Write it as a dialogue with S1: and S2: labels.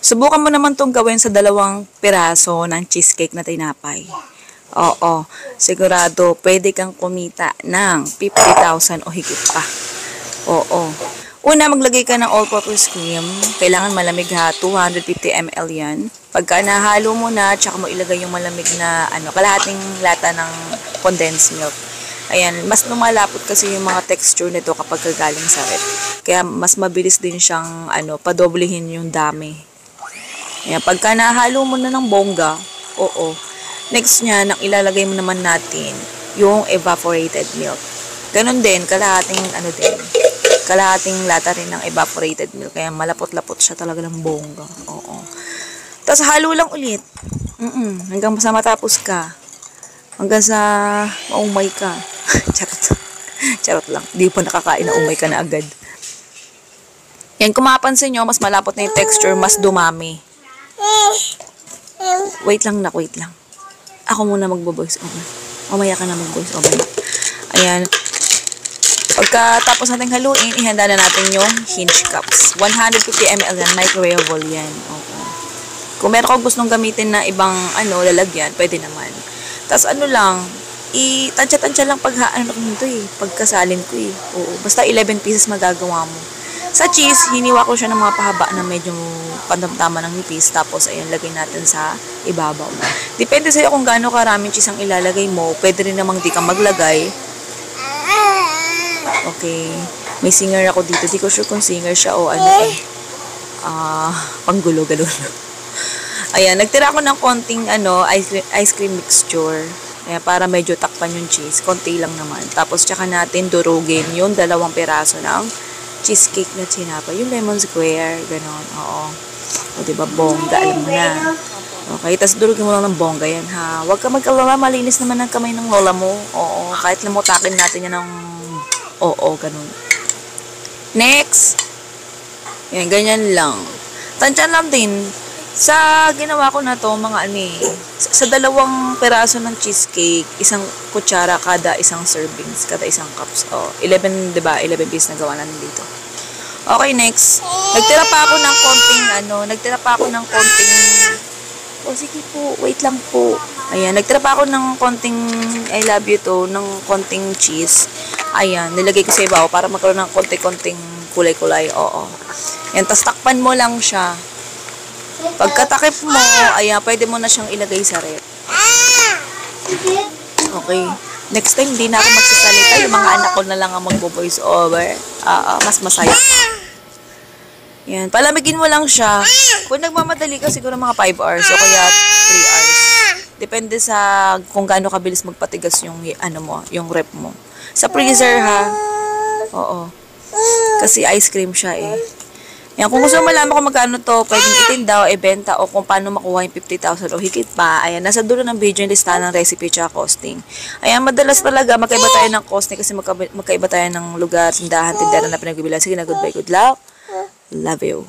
S1: Subukan mo naman tong gawin sa 2 piraso ng cheesecake na tinapay. Oo, sigurado pwede kang kumita ng 50,000 o higit pa. Oo. Una, maglagay ka ng all-purpose cream. Kailangan malamig ha, 250 ml yan. Pagka nahalo mo na, tsaka mo ilagay yung malamig na kalahating lata ng condensed milk. Ayan, mas lumalapot kasi yung mga texture nito kapag galing sa ref. Kaya mas mabilis din siyang padoblehin yung dami. Ayan, pagka nahalo mo na ng bongga, oo. Next niya, ilalagay mo naman natin yung evaporated milk. Ganon din, kalahating lata rin ng evaporated milk. Kaya malapot-lapot siya talaga ng bongga. Oo. Tapos halo lang ulit. Hanggang sa matapos ka. Hanggang sa maumay ka. Charot lang. Di pa nakakain na umay ka na agad. Yan, kung mapapansin nyo, mas malapot na yung texture, mas dumami. Wait lang. Ako muna magbo-voice over. Mamaya ka na mag-voice over. Ayan. Pagkatapos natin haluin, ihanda na natin yung hinge cups. 150 ml yan, microwavable yan. Oo. Kung meron kang gustong gamitin na ibang lalagyan, pwede naman. Tapos tansya-tansya lang pagkasalin ko eh. Oo. Basta 11 pieces magagawa mo. Sa cheese, hiniwa ko siya ng mga pahaba na medyo pandamtama ng nipis. Tapos, ayan, lagay natin sa ibabaw. Depende sa'yo kung gaano karaming cheese ang ilalagay mo. Pwede rin namang di ka maglagay. Okay. May singer ako dito. Di ko sure kung singer siya o panggulo, galon. Ayan, nagtira ako ng konting ice cream mixture. Ayan, para medyo takpan yung cheese. Konti lang naman. Tapos, tsaka natin durugin yung 2 piraso ng cheesecake na tinapay. Yung lemon square. Ganon. Oo. O, diba? Bongga. Alam mo na. Okay. Tapos, durugin mo lang ng bongga yan, ha. Huwag ka mag-alala. Malinis naman ang kamay ng lola mo. Oo. Kahit lamutakin natin yan ng ganon. Next. Yan, ganyan lang. Tansyan lang din. Sa ginawa ko na to, sa 2 piraso ng cheesecake, 1 kutsara kada isang servings, kada isang cups. 11, diba? 11 pieces na gawa na dito. Okay, next. Nagtira pa ako ng konting, sige po, wait lang po. Ayan, nagtira pa ako ng konting, I love you to, ng konting cheese. Ayan, nilagay ko sa ibaw para magkaroon ng konting kulay-kulay. Oo. Ayan, tas takpan mo lang siya. Pagkatakip mo, ayan, pwede mo na siyang ilagay sa ref. Okay. Next time, hindi na ako magsasalita. Yung mga anak ko na lang ang magbo-voice over. Mas masaya. Yan. Palamigin mo lang siya. Kung nagmamadali ka, siguro mga 5 hours o kaya 3 hours. Depende sa kung gaano kabilis magpatigas yung yung ref mo. Sa freezer, ha? Oo. Kasi ice cream siya eh. Yan, kung gusto mo malaman kung magkano to, pwedeng itinda o ibenta o kung paano makuha yung 50,000 o higit pa. Ayan, nasa dulo ng video yung listahan ng recipe at costing. Ayan, madalas talaga magkaiba tayo ng costing kasi magkaiba tayo ng lugar, tindahan, tindera na pinagbibilan. Sige na, goodbye, good luck. Love you.